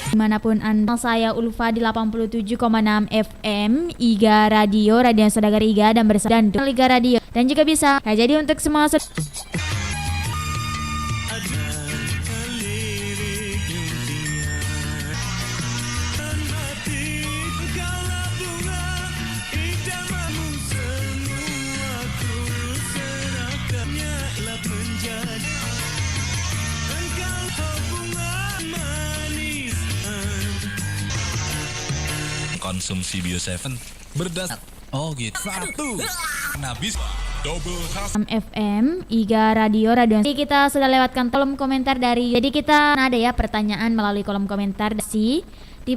Dimanapun Anda, saya Ulfa di 87,6 FM IGA Radio, Radio Saudagar IGA dan bersama Liga Radio. Dan juga bisa jadi untuk semua konsumsi Bio 7 berdasar gitu. Satu Nabis double FM IGA Radio Radio. Jadi kita sudah lewatkan kolom komentar dari. Jadi kita ada ya pertanyaan melalui kolom komentar di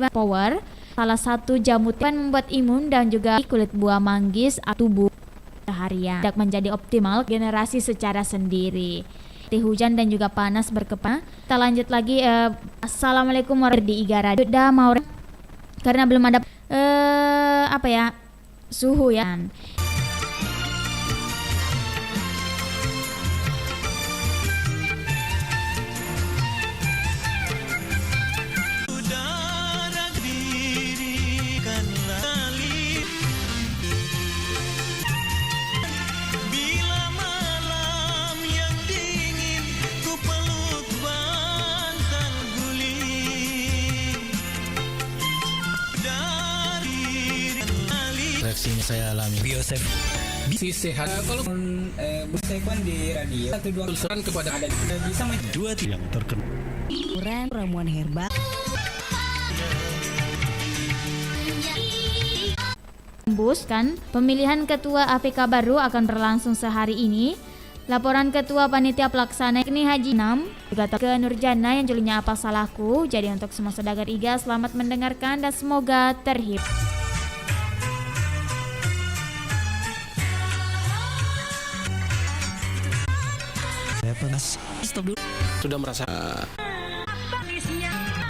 Power. Salah satu jamu membuat imun dan juga kulit buah manggis tubuh seharian tidak menjadi optimal generasi secara sendiri. Hujan dan juga panas berkepang. Kita lanjut lagi. Assalamualaikum warahmatullahi wabarakatuh di IGA Radio. Udah mau karena belum ada suhu ya. Reaksinya saya alami. Biosef si sehat. Kalau bersekon di radio 12 kepada ada bisa Dua yang terkena ramuan herbal. Kan pemilihan ketua APK baru akan berlangsung sehari ini. Laporan ketua panitia pelaksana ini Haji 6 juga ke Nurjana yang judulnya apa salahku. Jadi untuk semua saudagar IGA selamat mendengarkan dan semoga terhibur. Stop dulu. sudah merasa